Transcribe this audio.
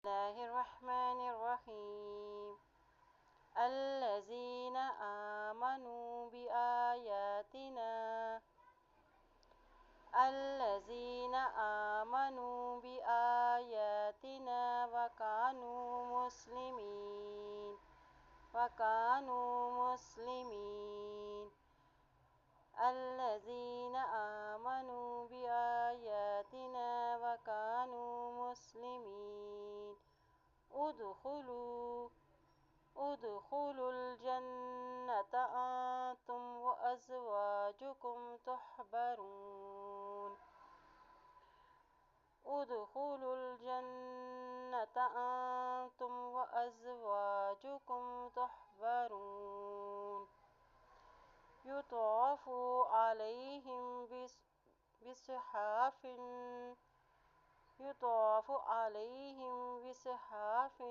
الله الرحمن الرحيم الذين آمنوا بآياتنا وكانوا مسلمين الذين آمنوا بآياتنا وكانوا مسلمين ادخلوا الجنة أنتم وأزواجكم تحبرون ادخلوا الجنة أنتم وأزواجكم تحبرون يطاف عليهم بصحاف